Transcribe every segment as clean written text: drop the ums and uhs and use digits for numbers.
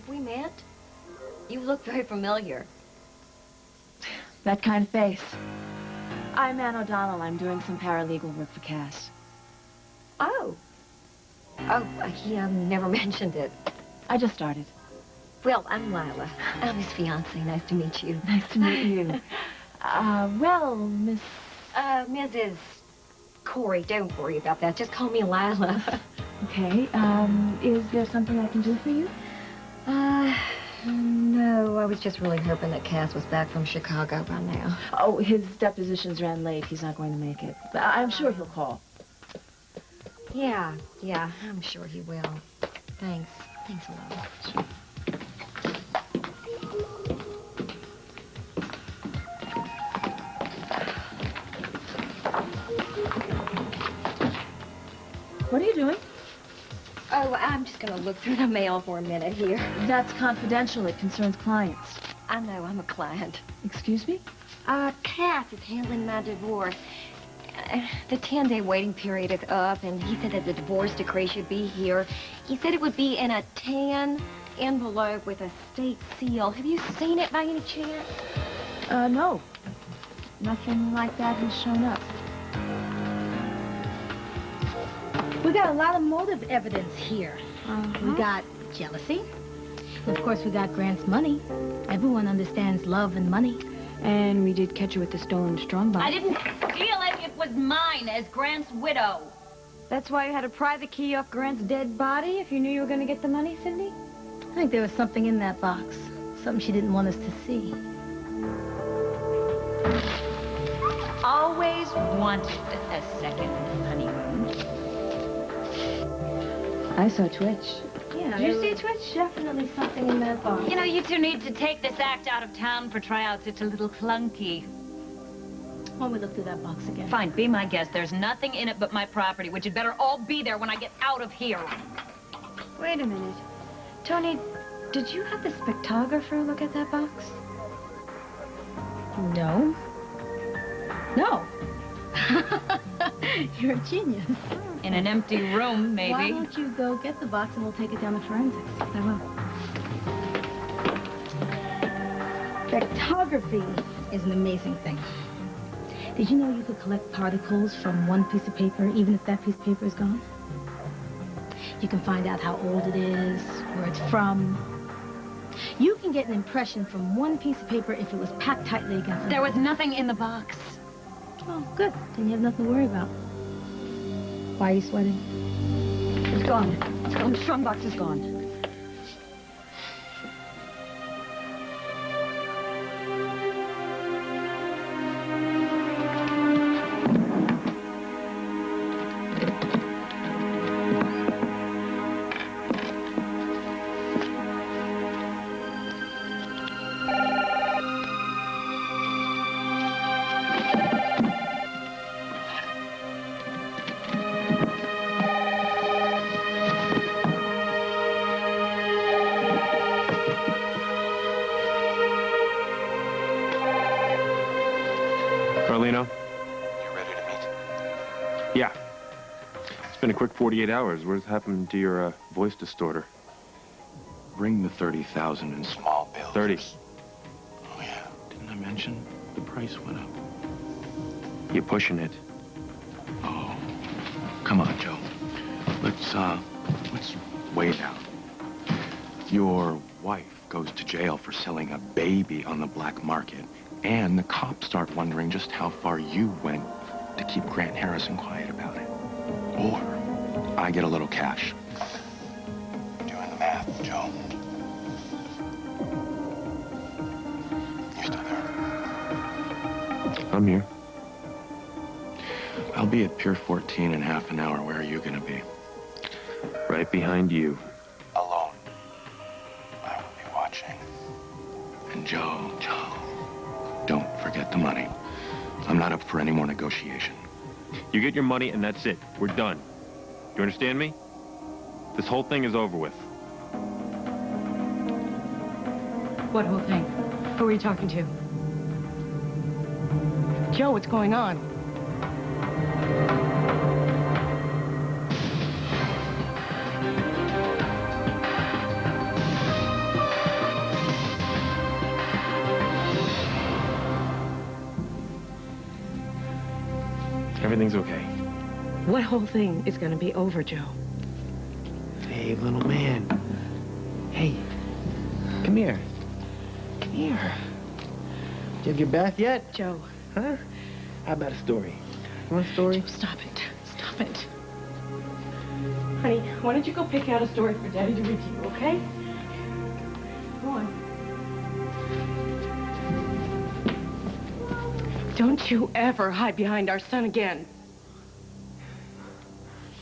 Have we met? You look very familiar. That kind of face. I'm Ann O'Donnell. I'm doing some paralegal work for Cass. Oh. Oh, he never mentioned it. I just started. Well, I'm Lila. I'm his fiancée. Nice to meet you. Nice to meet you. Well, Miss... Mrs. Corey, don't worry about that. Just call me Lila. Okay, is there something I can do for you? No. I was just really hoping that Cass was back from Chicago by now. Oh, his depositions ran late. He's not going to make it. I'm sure he'll call. Yeah, I'm sure he will. Thanks. Thanks a lot. Sure. What are you doing? Oh, I'm just going to look through the mail for a minute here. That's confidential. It concerns clients. I know. I'm a client. Excuse me? Cass is handling my divorce. The 10-day waiting period is up, and he said that the divorce decree should be here. He said it would be in a tan envelope with a state seal. Have you seen it by any chance? No. Nothing like that has shown up. We got a lot of motive evidence here. Uh-huh. We got jealousy. And of course, we got Grant's money. Everyone understands love and money. And we did catch you with the stolen strongbox. I didn't steal it. It was mine as Grant's widow. That's why you had to pry the key off Grant's dead body if you knew you were going to get the money, Cindy? I think there was something in that box. Something she didn't want us to see. Always wanted a second honeymoon. I saw Twitch. Yeah. Did you see Twitch? Definitely something in that box. You know, you two need to take this act out of town for tryouts. It's a little clunky. Why don't we look through that box again? Fine, be my guest. There's nothing in it but my property, which had better all be there when I get out of here. Wait a minute. Tony, did you have the spectrographer look at that box? No. No. You're a genius. In an empty room, maybe. Why don't you go get the box and we'll take it down to forensics? I will. Spectrography is an amazing thing. Did you know you could collect particles from one piece of paper, even if that piece of paper is gone? You can find out how old it is, where it's from. You can get an impression from one piece of paper if it was packed tightly against something. There was nothing in the box. Oh, good. Then you have nothing to worry about. Why are you sweating? It's gone. It's gone. The strongbox is gone. Carlino? You ready to meet? Yeah. It's been a quick 48 hours. What's happened to your voice distorter? Bring the 30,000 in small bills. 30. Oh, yeah. Didn't I mention the price went up? You're pushing it. Oh. Come on, Joe. Let's weigh it out. Your wife goes to jail for selling a baby on the black market, and the cops start wondering just how far you went to keep Grant Harrison quiet about it. Or I get a little cash. Doing the math, Joe. You still there? I'm here. I'll be at Pier 14 in half an hour. Where are you gonna be? Right behind you. Alone. I will be watching. And Joe, don't forget the money. I'm not up for any more negotiation. You get your money and that's it. We're done. You understand me? This whole thing is over with. What whole thing? Who are you talking to? Joe, what's going on? Everything's okay. What whole thing is going to be over, Joe? Hey, little man. Hey, come here. Come here. Did you have your bath yet? Joe. Huh? How about a story? You want a story? Joe, stop it. Stop it. Honey, why don't you go pick out a story for Daddy to read to you, okay? Go on. Don't you ever hide behind our son again.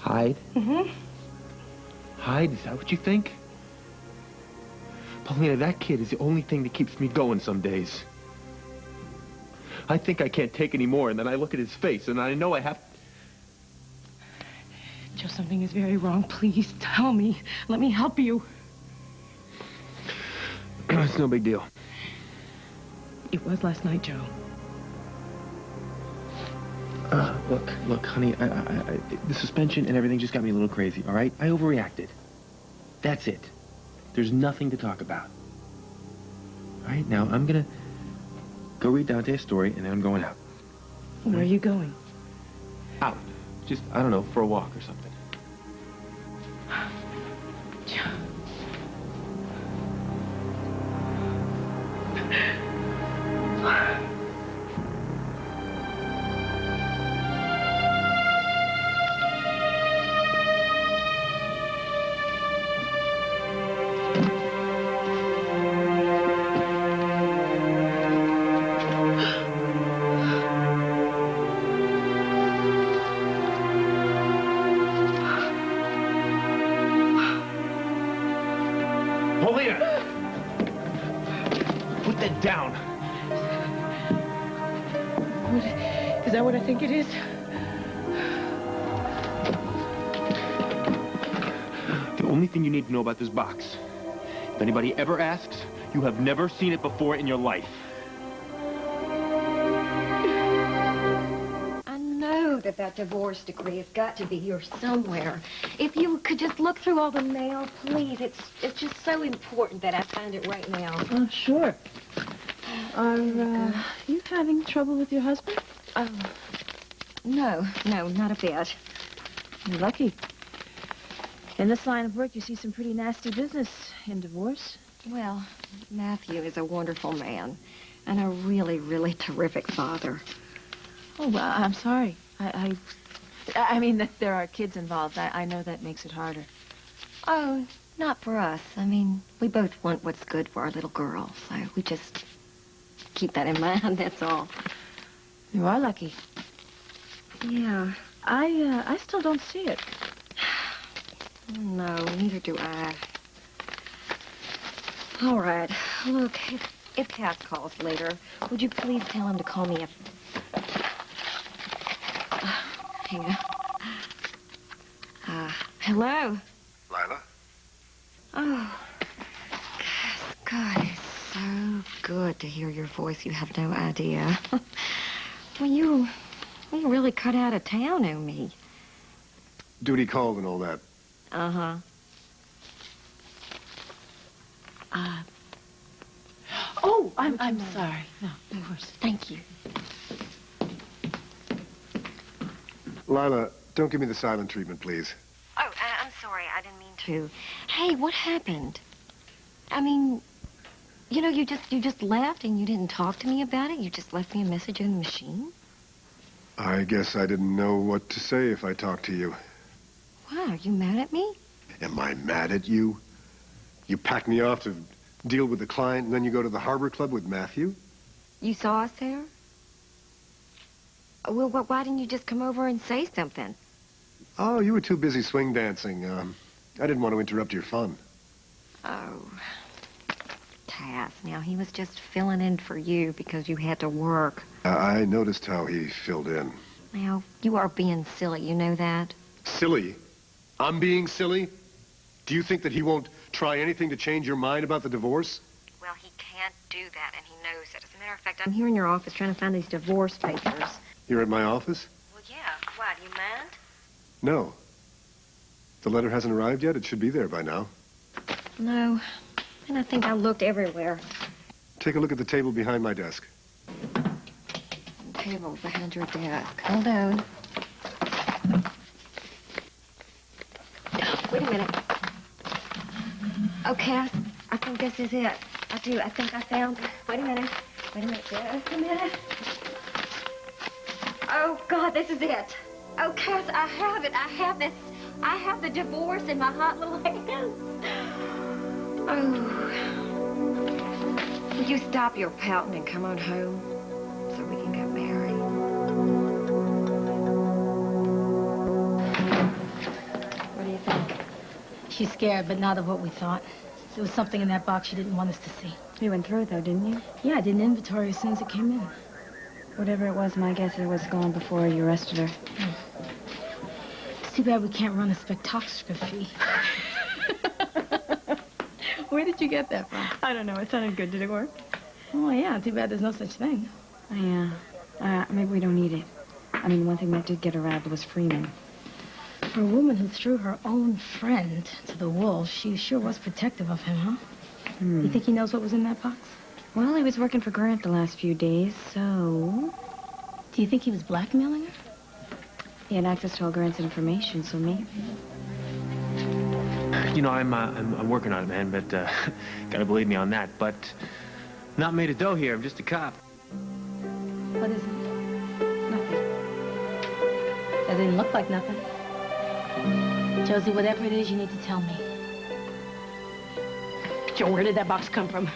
Hide? Mm-hmm. Hide? Is that what you think? Paulina, that kid is the only thing that keeps me going some days. I think I can't take any more, and then I look at his face, and I know I have... Joe, something is very wrong. Please tell me. Let me help you. It's no big deal. It was last night, Joe. Look, honey, the suspension and everything just got me a little crazy, all right? I overreacted. That's it. There's nothing to talk about. All right, now I'm gonna go read Dante's story, and then I'm going out. Where are you going? Out. Just, I don't know, for a walk or something. Joe. Paulina! Put that down. Is that what I think it is? The only thing you need to know about this box, if anybody ever asks, you have never seen it before in your life. I know that divorce decree has got to be here somewhere. If you could just look through all the mail, please. It's just so important that I find it right now. Oh, sure. Are you having trouble with your husband? No, not a bit. You're lucky. In this line of work, you see some pretty nasty business in divorce. Well, Matthew is a wonderful man and a really, really terrific father. Oh, well, I'm sorry. I mean that there are kids involved. I know that makes it harder. Oh, not for us. I mean, we both want what's good for our little girl, so we just keep that in mind, that's all. You are lucky. Yeah. I still don't see it. No, neither do I. All right. Look, if Pat calls later, would you please tell him to call me up? Hang on. Hello? Lila? Oh, God, it's so good to hear your voice. You have no idea. Well, you really cut out of town on me. Duty called and all that. Uh-huh. Oh, I'm sorry. No, of course. Thank you. Lila, don't give me the silent treatment, please. Oh, I'm sorry. I didn't mean to. Hey, what happened? I mean, you know, you just left and you didn't talk to me about it. You just left me a message in the machine. I guess I didn't know what to say if I talked to you. Why, are you mad at me? Am I mad at you? You packed me off to deal with the client, and then you go to the Harbor Club with Matthew? You saw us there? Well, why didn't you just come over and say something? Oh, you were too busy swing dancing. I didn't want to interrupt your fun. Oh, Cass. Now, he was just filling in for you because you had to work. I noticed how he filled in. Now, you are being silly. You know that? Silly? I'm being silly? Do you think that he won't try anything to change your mind about the divorce? Well, he can't do that, and he knows it. As a matter of fact, I'm here in your office trying to find these divorce papers. You're at my office? Well, yeah. Why, do you mind? No. The letter hasn't arrived yet. It should be there by now. No. And I think I looked everywhere. Take a look at the table behind my desk. Table behind your desk. Hold on. Wait a minute. Okay, I think this is it. I do. I think I found... Wait a minute. Wait a minute. Just a minute. Oh, God, this is it. Oh, Cass, I have it. I have this. I have the divorce in my hot little hands. Oh. Will you stop your pouting and come on home so we can get married? What do you think? She's scared, but not of what we thought. There was something in that box she didn't want us to see. You went through it, though, didn't you? Yeah, I did an inventory as soon as it came in. Whatever it was, my guess it was gone before you arrested her. It's too bad we can't run a spectroscopy. Where did you get that from? I don't know. It sounded good. Did it work? Oh, yeah. Too bad there's no such thing. Yeah. Maybe we don't need it. I mean, one thing that did get her out was Freeman. For a woman who threw her own friend to the wolves, she sure was protective of him, huh? You think he knows what was in that box? Well, he was working for Grant the last few days, so... Do you think he was blackmailing her? He had access to all Grant's information, so maybe. You know, I'm working on it, man, but gotta believe me on that. But not made a dough here. I'm just a cop. What is it? Nothing. That didn't look like nothing. Josie, whatever it is, you need to tell me. Joe, where did that box come from?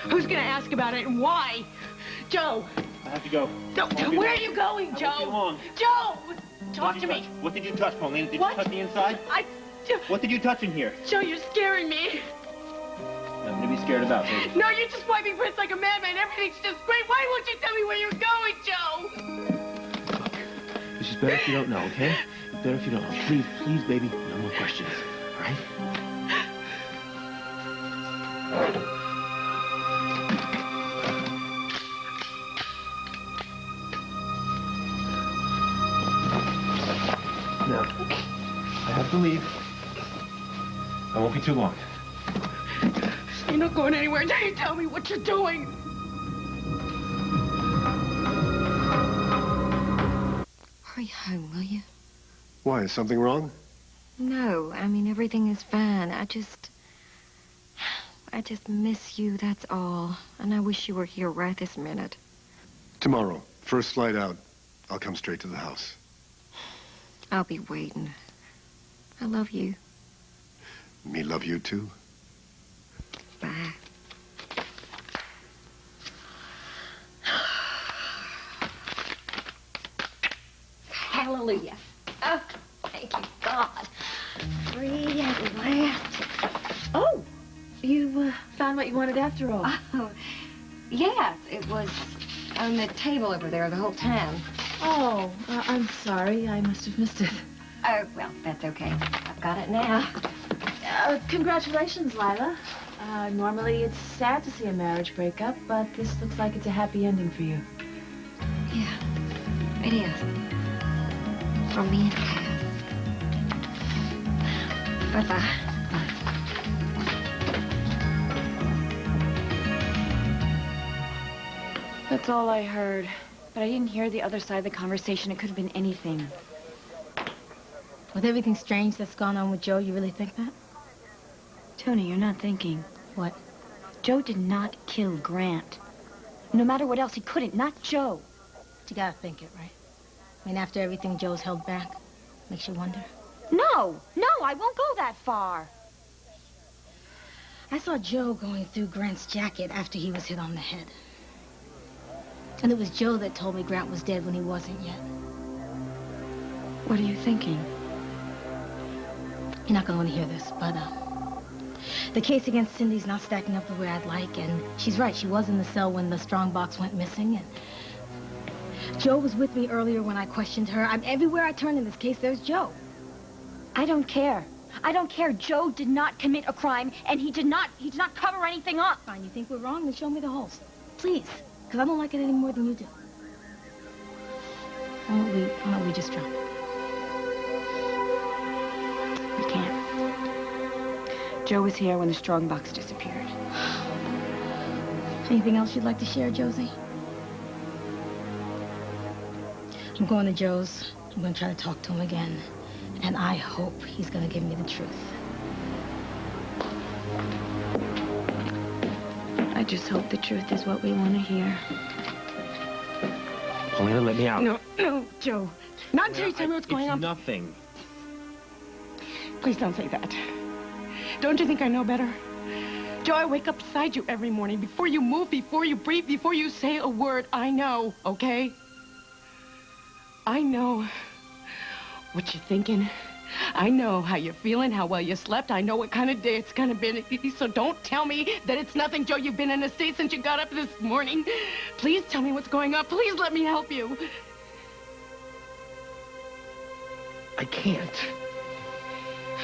Who's gonna ask about it and why? Joe! I have to go. Where are you going, Joe? Joe! Talk to me. What did you touch, Pauline? Did What? you touch the inside? What did you touch in here? Joe, you're scaring me. Nothing to be scared about, baby. No, you're just wiping Prince like a madman. Everything's just great. Why won't you tell me where you're going, Joe? Look, this is better if you don't know, okay? It's better if you don't know. Please, please, baby, no more questions, all right? Now, I have to leave. I won't be too long. You're not going anywhere until you tell me what you're doing. Hurry home, will you? Why, is something wrong? No, I mean, everything is fine. I just miss you, that's all. And I wish you were here right this minute. Tomorrow, first flight out, I'll come straight to the house. I'll be waiting. I love you. Me love you, too. Bye. Hallelujah. Oh, thank you, God. Free at last. Oh, you found what you wanted after all. Oh, yes, it was on the table over there the whole time. Oh, I'm sorry. I must have missed it. Oh, well, that's okay. I've got it now. Congratulations, Lila. Normally it's sad to see a marriage break up, but this looks like it's a happy ending for you. Yeah, it is. For me and Cass. Bye-bye. That's all I heard. But I didn't hear the other side of the conversation. It could have been anything. With everything strange that's gone on with Joe, you really think that? Tony, you're not thinking. What? Joe did not kill Grant. No matter what else, he couldn't. Not Joe. But you gotta think it, right? I mean, after everything Joe's held back, makes you wonder. No, I won't go that far. I saw Joe going through Grant's jacket after he was hit on the head. And it was Joe that told me Grant was dead when he wasn't yet. What are you thinking? You're not gonna want to hear this, but, the case against Cindy's not stacking up the way I'd like, and she's right. She was in the cell when the strongbox went missing, and Joe was with me earlier when I questioned her. Everywhere I turn in this case, there's Joe. I don't care. I don't care. Joe did not commit a crime, and he did not cover anything up. Fine, you think we're wrong? Then show me the holes. Please, because I don't like it any more than you do. Why don't we just drop it? We can't. Joe was here when the strongbox disappeared. Anything else you'd like to share, Josie? I'm going to Joe's. I'm going to try to talk to him again. And I hope he's going to give me the truth. I just hope the truth is what we want to hear. Paulina, let me out. No, no, Joe. Not until you tell me what's going on. It's nothing. Please don't say that. Don't you think I know better? Joe, I wake up beside you every morning. Before you move, before you breathe, before you say a word, I know, okay? I know what you're thinking. I know how you're feeling, how well you slept. I know what kind of day it's gonna be. So don't tell me that it's nothing, Joe. You've been in a state since you got up this morning. Please tell me what's going on. Please let me help you. I can't.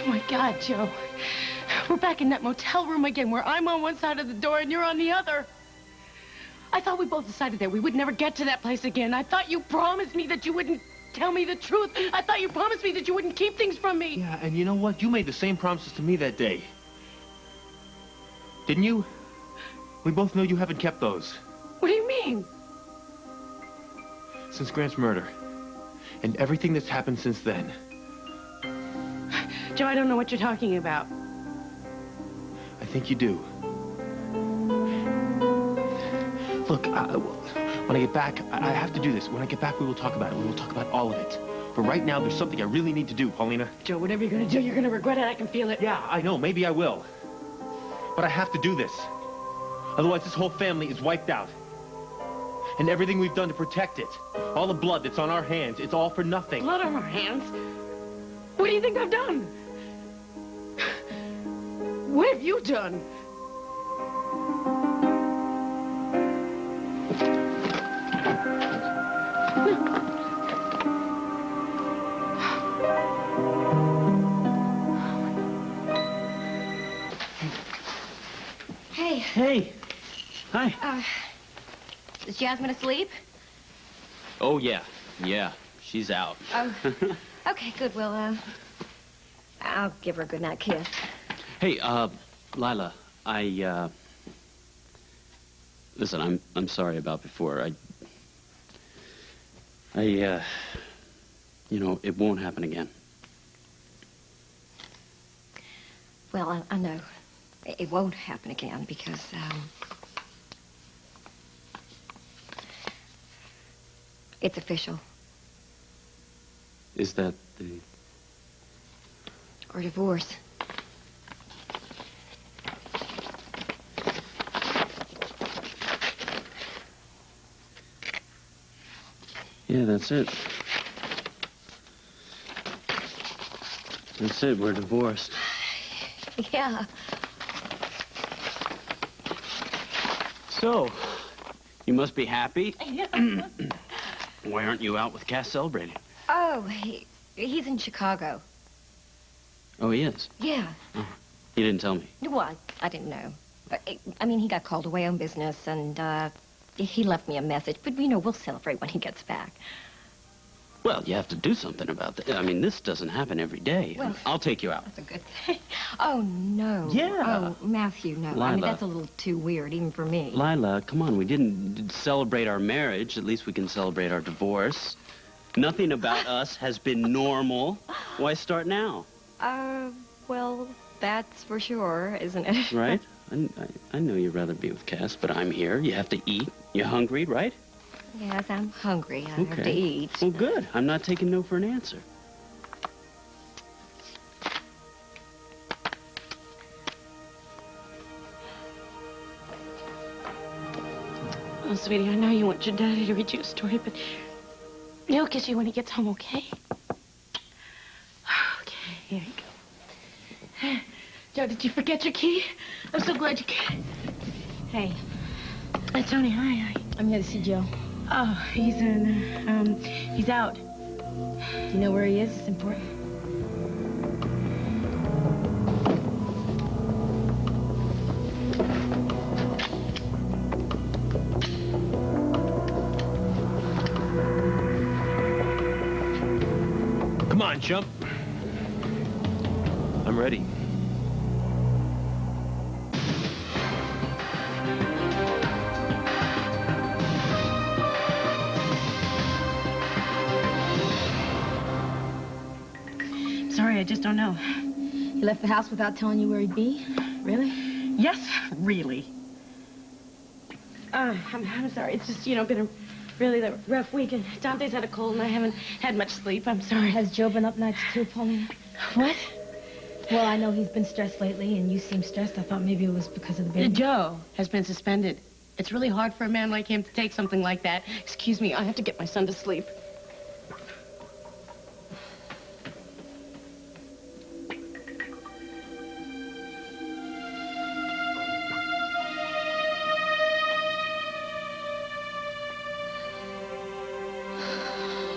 Oh, my God, Joe. We're back in that motel room again where I'm on one side of the door and you're on the other. I thought we both decided that we would never get to that place again. I thought you promised me that you wouldn't tell me the truth. I thought you promised me that you wouldn't keep things from me. Yeah, and you know what? You made the same promises to me that day. Didn't you? We both know you haven't kept those. What do you mean? Since Grant's murder. And everything that's happened since then. Joe, I don't know what you're talking about. I think you do. Look, when I get back, I have to do this. When I get back, we will talk about it. We will talk about all of it. But right now, there's something I really need to do, Paulina. Joe, whatever you're gonna do, you're gonna regret it. I can feel it. Yeah, I know. Maybe I will. But I have to do this. Otherwise, this whole family is wiped out. And everything we've done to protect it, all the blood that's on our hands, it's all for nothing. Blood on our hands? What do you think I've done? What have you done? Hey. Hey. Hi. Is Jasmine asleep? Oh, yeah. Yeah. She's out. Oh. Okay, good. Well, I'll give her a goodnight kiss. Hey, Lila, listen, I'm sorry about before. You know, it won't happen again. Well, I know. It won't happen again because, it's official. Is that the... Or divorce. Yeah, that's it. That's it. We're divorced. Yeah. So, you must be happy. Why aren't you out with Cass celebrating? Oh, he's in Chicago. Oh, he is? Yeah. Oh, he didn't tell me. Well, I didn't know. I mean, he got called away on business, and, he left me a message. But, you know, we'll celebrate when he gets back. Well, you have to do something about that. I mean, this doesn't happen every day. Well, I'll take you out. That's a good thing. Oh, no. Yeah. Oh, Matthew, no. Lila. I mean, that's a little too weird, even for me. Lila, come on. We didn't celebrate our marriage. At least we can celebrate our divorce. Nothing about us has been normal. Why start now? Well, that's for sure, isn't it? Right? I know you'd rather be with Cass, but I'm here. You have to eat. You're hungry, right? Yes, I'm hungry. I have to Okay. eat. Well, good. I'm not taking no for an answer. Oh, sweetie, I know you want your daddy to read you a story, but he'll kiss you when he gets home, okay? Okay, here you go. Joe, did you forget your key? I'm so glad you came. Hey, Hey, Tony, hi. I'm here to see Joe. Oh, he's out. You know where he is? It's important. Come on, chump. I'm ready. just don't know. He left the house without telling you where he'd be? Really? Yes, really. I'm sorry. It's just, been a really rough week. And Dante's had a cold, and I haven't had much sleep. I'm sorry. Has Joe been up nights too, Paulina? What? Well, I know he's been stressed lately, and you seem stressed. I thought maybe it was because of the baby. Joe has been suspended. It's really hard for a man like him to take something like that. Excuse me, I have to get my son to sleep.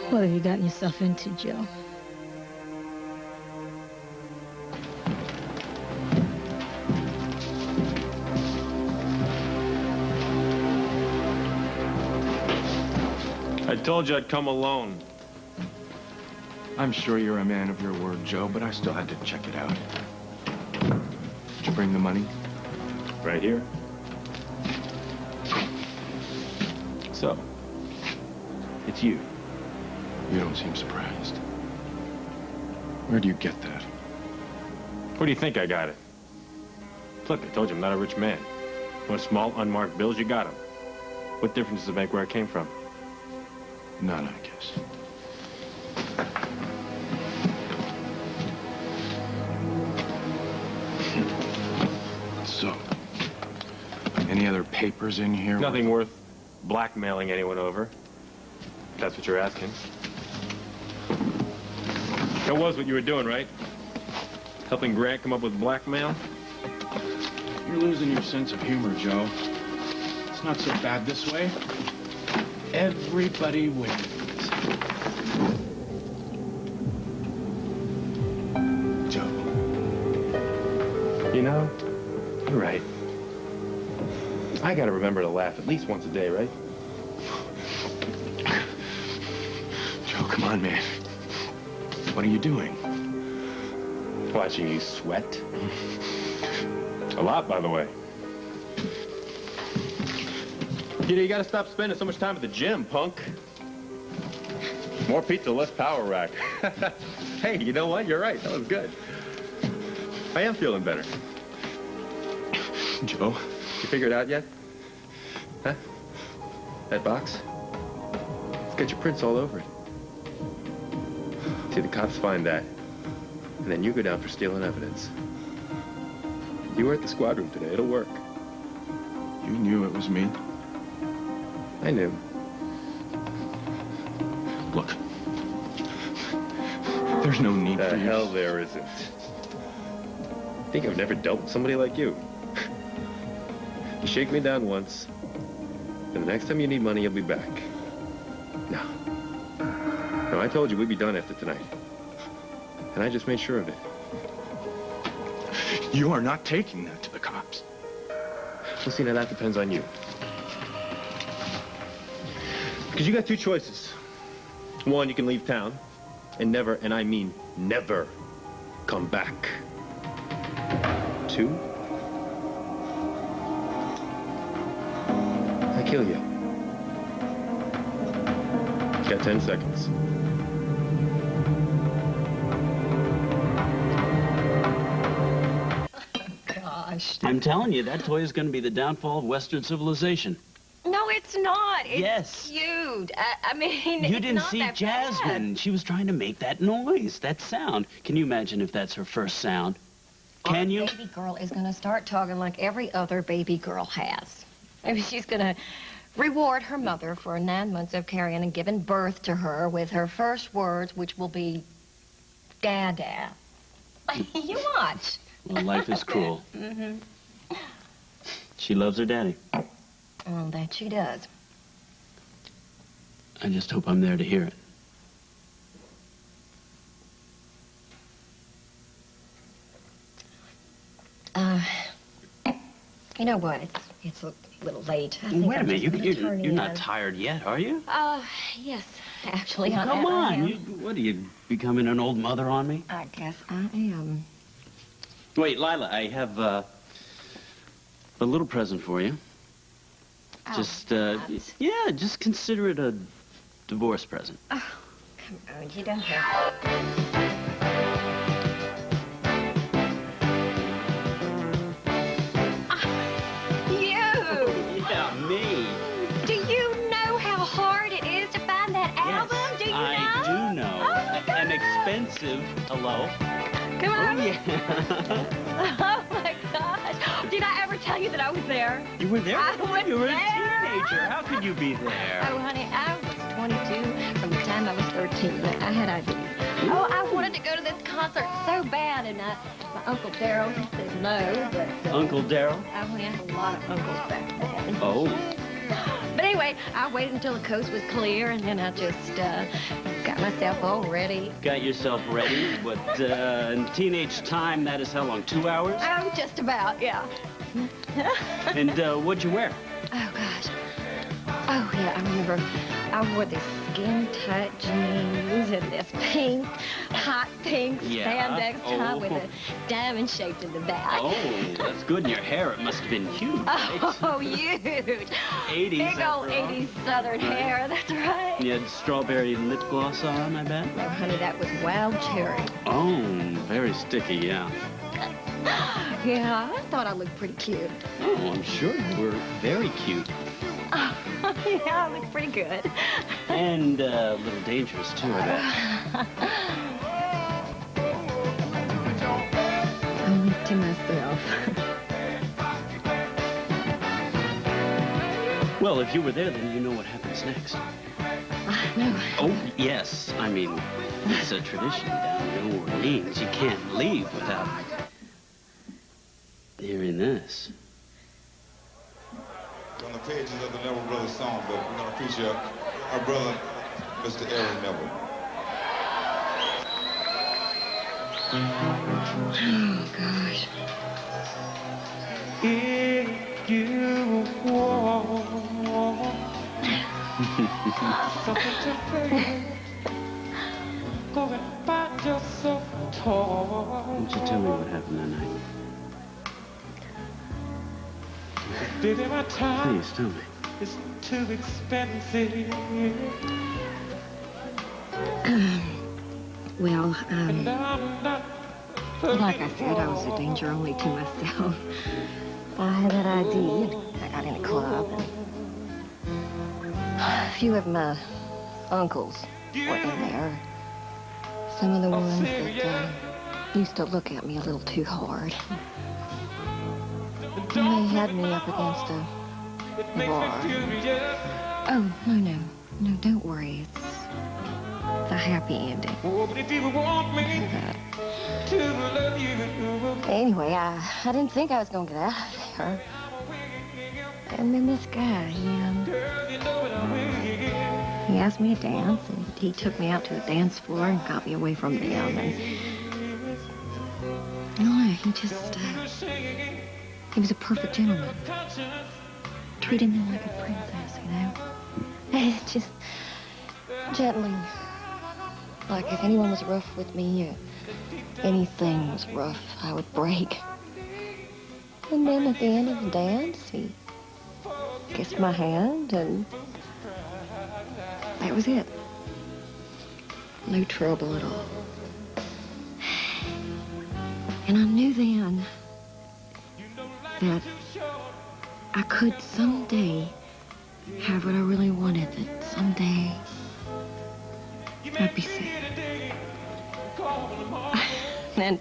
What have you gotten yourself into, Joe? I told you I'd come alone. I'm sure you're a man of your word, Joe, but I still had to check it out. Did you bring the money? Right here. So, it's you. You don't seem surprised. Where do you get that? Where do you think I got it? Look, I told you I'm not a rich man. You want small, unmarked bills? You got them. What difference does it make where I came from? None, I guess. So, any other papers in here? Nothing worth blackmailing anyone over. If that's what you're asking. That was what you were doing, right? Helping Grant come up with blackmail? You're losing your sense of humor, Joe. It's not so bad this way. Everybody wins. Joe. You know, you're right. I gotta remember to laugh at least once a day, right? Joe, come on, man. What are you doing? Watching you sweat. A lot, by the way. You gotta stop spending so much time at the gym, punk. More pizza, less power rack. Hey, you know what? You're right. That was good. I am feeling better. Joe? You figured it out yet? Huh? That box? It's got your prints all over it. See, the cops find that, and then you go down for stealing evidence. You were at the squad room today. It'll work. You knew it was me? I knew. Look. There's no need for you. The hell there isn't. Think I've never dealt with somebody like you. You shake me down once, and the next time you need money, you'll be back. No. No, I told you we'd be done after tonight. And I just made sure of it. You are not taking that to the cops. Well, see, now that depends on you. Because you got two choices. One, you can leave town and never, and I mean never, come back. Two, I kill you. You got 10 seconds. Gosh. I'm telling you, that toy is going to be the downfall of Western civilization. No, it's not. It's Yes. cute. I mean, You it's didn't not see that Jasmine. bad. She was trying to make that noise, that sound. Can you imagine if that's her first sound? Can you? Our baby girl is going to start talking like every other baby girl has. I mean, she's going to reward her mother for 9 months of carrying and giving birth to her with her first words, which will be Dada. You watch. Well, life is cruel. Mm-hmm. She loves her daddy. Well, that she does. I just hope I'm there to hear it. You know what? It's a little late. I think Wait a I'm minute, just gonna turn you're not in. tired yet, are you? Yes, actually, Well, I come I on. am. What are you, becoming an old mother on me? I guess I am. Wait, Lila, I have a little present for you. Oh, Just, Babs. yeah, just consider it a divorce present. Oh, come on, you don't have. impressive. Hello. Come on. Oh, yeah. Oh, my gosh. Did I ever tell you that I was there? You were there? I was You were there. a teenager. How could you be there? Oh, honey, I was 22 from the time I was 13. I had ideas. Oh, I wanted to go to this concert so bad, and my Uncle Darryl, he said no, but... Uncle Darryl? Oh, honey, I had a lot of uncles back then. Oh. But anyway, I waited until the coast was clear, and then I just got myself all ready. Got yourself ready? But in teenage time, that is how long? 2 hours? Oh, just about, yeah. And what'd you wear? Oh, gosh. Oh, yeah, I remember I wore this skin-tight jeans and this pink, hot pink spandex top with a diamond shaped in the back. Oh, that's good. And your hair, it must have been huge, right? Oh, huge. 80s. Big old 80s southern hair, that's right. You had strawberry lip gloss on, I bet? Oh, honey, that was wild cherry. Oh, very sticky, yeah. Yeah, I thought I looked pretty cute. Oh, I'm sure you were very cute. Oh, yeah, I looked pretty good. And a little dangerous, too, I bet. Only to myself. Well, if you were there, then you know what happens next. No. Oh, yes. I mean, it's a tradition down in New Orleans. You can't leave without hearing this. On the pages of the Neville Brothers songbook, we're going to feature our brother, Mr. Aaron Neville. Oh, gosh. If you want something to play, go and find yourself a toy. Won't you tell me what happened that night? Baby, my time Please, tell me. is too expensive. Well, And I'm not like I said, I was a danger only to myself. I had that ID. I got in a club, and a few of my uncles were in there. Some of the ones that used to look at me a little too hard. And they had me up against a bar. Oh, no, don't worry. It's a happy ending. Anyway, I didn't think I was going to get out of there. And then this guy, he asked me to dance, and he took me out to the dance floor and got me away from them. And he just, he was a perfect gentleman. Treated me like a princess, Just gently. Like if anyone was rough with me, anything was rough, I would break. And then at the end of the dance, he kissed my hand, and that was it. No trouble at all. And I knew then that I could someday have what I really wanted, that someday I'd be safe. And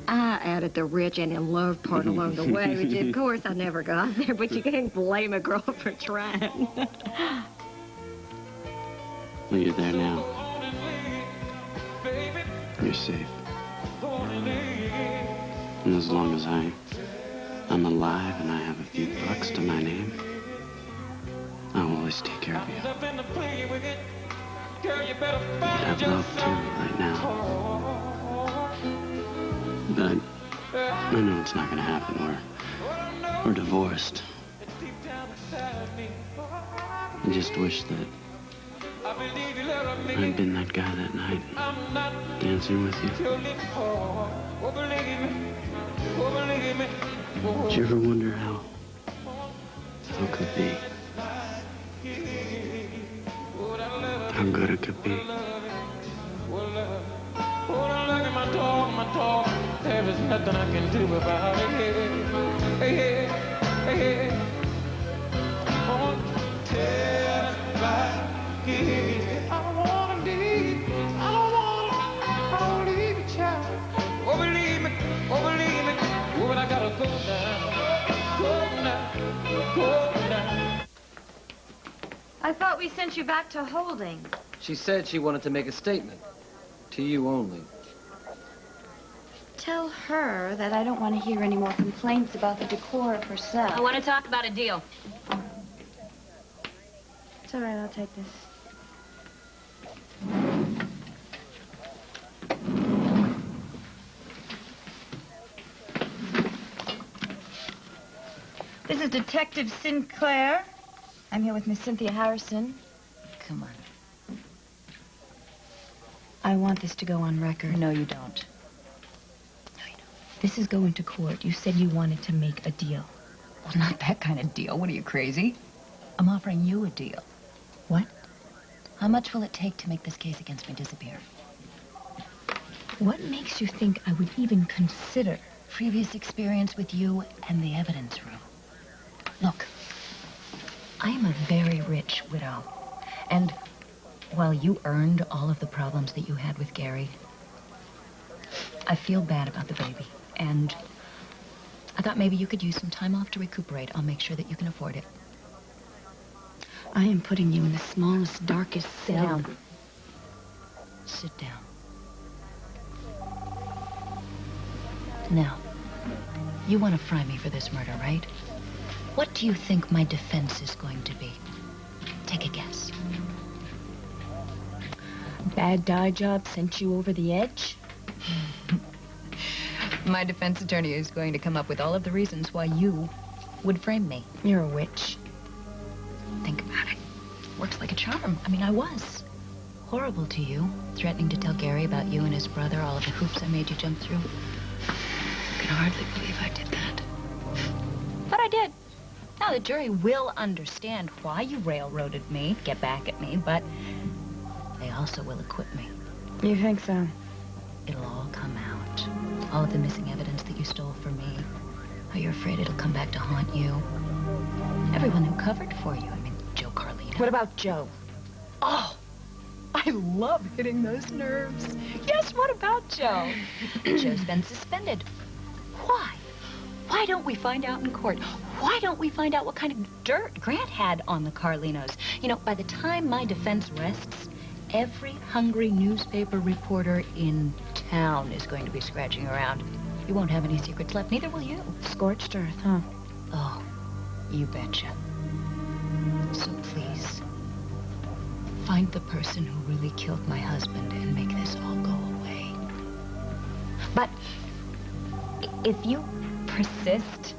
I added the rich and in love part along the way, which of course I never got there, but you can't blame a girl for trying. Well, you're there now. You're safe. And as long as I'm alive and I have a few bucks to my name, I'll always take care of you. You have love too, right now. But I know it's not gonna happen. We're divorced. I just wish that I'd been that guy that night, dancing with you. Did you ever wonder how it could be? How good it could be? There is nothing I can do about it. Hey, hey, hey. Oh, tell me. I don't wanna leave. I don't wanna I thought we sent you back to holding. She said she wanted to make a statement. To you only. Tell her that I don't want to hear any more complaints about the decor of her cell. I want to talk about a deal. It's all right, I'll take this. This is Detective Sinclair. I'm here with Miss Cynthia Harrison. Come on. I want this to go on record. No, you don't. This is going to court. You said you wanted to make a deal. Well, not that kind of deal. What are you, crazy? I'm offering you a deal. What? How much will it take to make this case against me disappear? What makes you think I would even consider? Previous experience with you and the evidence room. Look, I am a very rich widow. And while you earned all of the problems that you had with Gary, I feel bad about the baby. And I thought maybe you could use some time off to recuperate. I'll make sure that you can afford it. I am putting you in the smallest, darkest Sit cell. down. Sit down. Now, you want to fry me for this murder, right? What do you think my defense is going to be? Take a guess. Bad dye job sent you over the edge? My defense attorney is going to come up with all of the reasons why you would frame me. You're a witch. Think about it. Works like a charm. I mean, I was horrible to you, threatening to tell Gary about you and his brother, all of the hoops I made you jump through. I can hardly believe I did that. But I did. Now, the jury will understand why you railroaded me, get back at me, but they also will acquit me. You think so? It'll all come out. All of the missing evidence that you stole from me. Are you afraid it'll come back to haunt you? Everyone who covered for you. I mean, Joe Carlino. What about Joe? Oh, I love hitting those nerves. Yes, what about Joe? Joe's been suspended. Why? Why don't we find out in court? Why don't we find out what kind of dirt Grant had on the Carlinos? You know, by the time my defense rests, every hungry newspaper reporter in town is going to be scratching around. You won't have any secrets left, neither will you. Scorched earth, huh? Oh, you betcha. So please, find the person who really killed my husband and make this all go away. But if you persist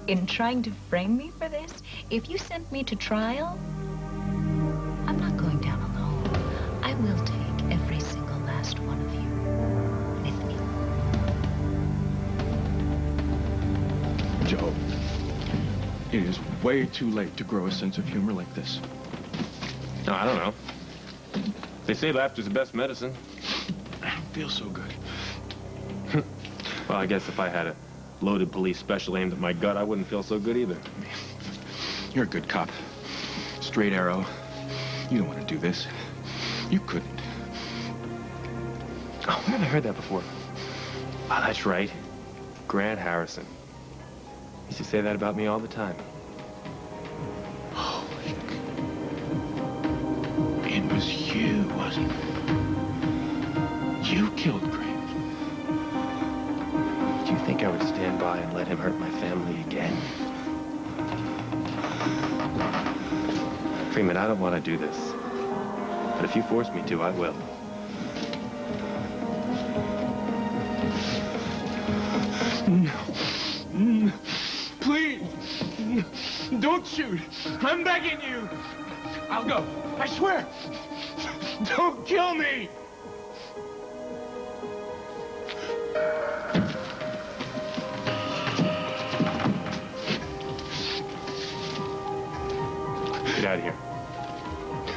in trying to frame me for this, if you send me to trial, I'm not going down alone. I will take every single last one of you with me. Joe, it is way too late to grow a sense of humor like this. No, I don't know. They say laughter's the best medicine. I don't feel so good. Well, I guess if I had a loaded police special aimed at my gut, I wouldn't feel so good either. You're a good cop. Straight arrow. You don't want to do this. You couldn't. Oh, where have I heard that before? Oh, that's right. Grant Harrison. He used to say that about me all the time. Oh, it was you, wasn't it? You killed Grant. Do you think I would stand by and let him hurt my family again? Freeman, I don't want to do this. But if you force me to, I will. No. Please. Don't shoot. I'm begging you. I'll go. I swear. Don't kill me. Get out of here.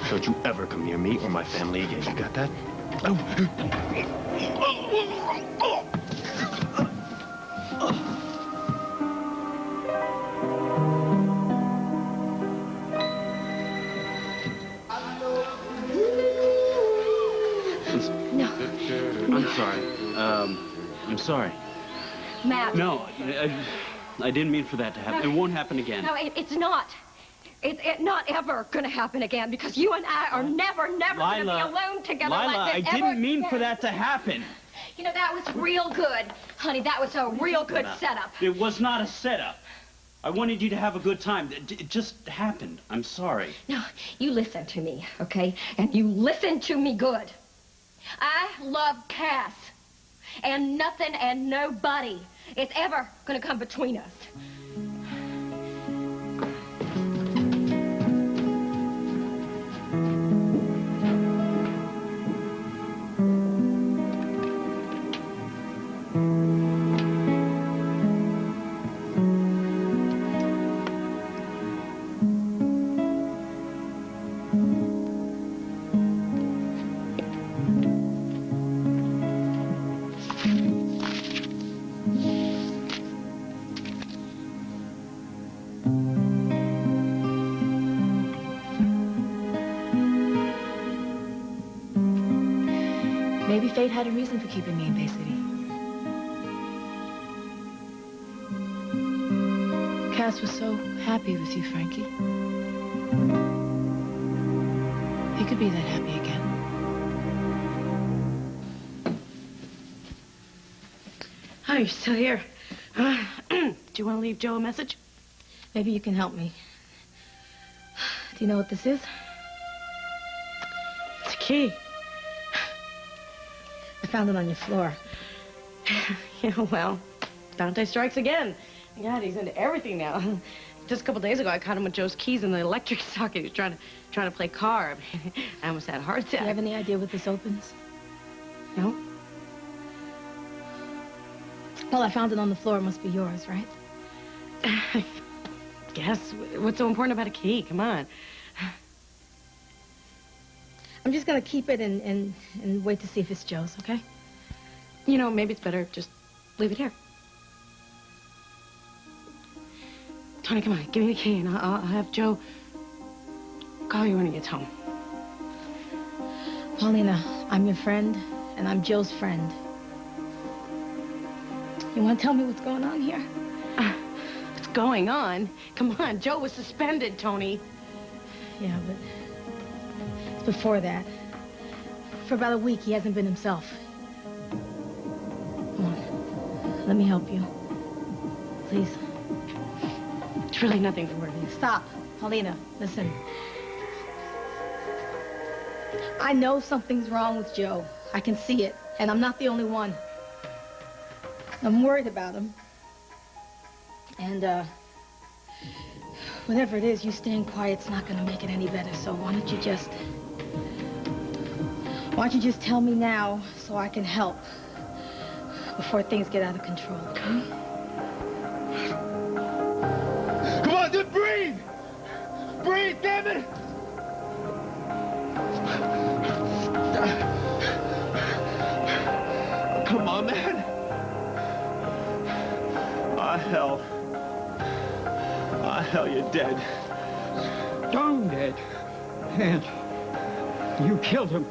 Don't you ever come near me or my family again. You got that? I'm sorry. I'm sorry. Matt. No, I didn't mean for that to happen. It won't happen again. No, it's not. It's not ever gonna happen again because you and I are never gonna be alone together like this I didn't ever mean again. for that to happen. You know, that was real good. Honey, that was a real good setup. It was not a setup. I wanted you to have a good time. It just happened. I'm sorry. Now, you listen to me, okay? And you listen to me good. I love Cass. And nothing and nobody is ever gonna come between us. Maybe fate had a reason for keeping me in Bay City. Cass was so happy with you, Frankie. He could be that happy again. Oh, you're still here. Do you want to leave Joe a message? Maybe you can help me. Do you know what this is? It's a key. I found it on your floor. Yeah, well, Dante strikes again. God, he's into everything now. Just a couple days ago, I caught him with Joe's keys in the electric socket. He was trying to play carb. I almost had a heart attack. Do you have any idea what this opens? No? Well, I found it on the floor. It must be yours, right? Guess. What's so important about a key? Come on. I'm just gonna keep it and wait to see if it's Joe's, okay? You know, maybe it's better just leave it here. Tony, come on, give me the key, and I'll have Joe call you when he gets home. Paulina, I'm your friend, and I'm Joe's friend. You want to tell me what's going on here? What's going on? Come on, Joe was suspended, Tony. Yeah, but it's before that. For about a week, he hasn't been himself. Come on, let me help you. Please. It's really nothing to worry about. Stop. Paulina, listen. I know something's wrong with Joe. I can see it, and I'm not the only one. I'm worried about him. And, whatever it is, you staying quiet's not gonna make it any better, so why don't you just tell me now so I can help before things get out of control, okay? Come on, just breathe! Breathe, damn it! Come on, man. Hell. Hell, you're dead. I'm dead. And you killed him.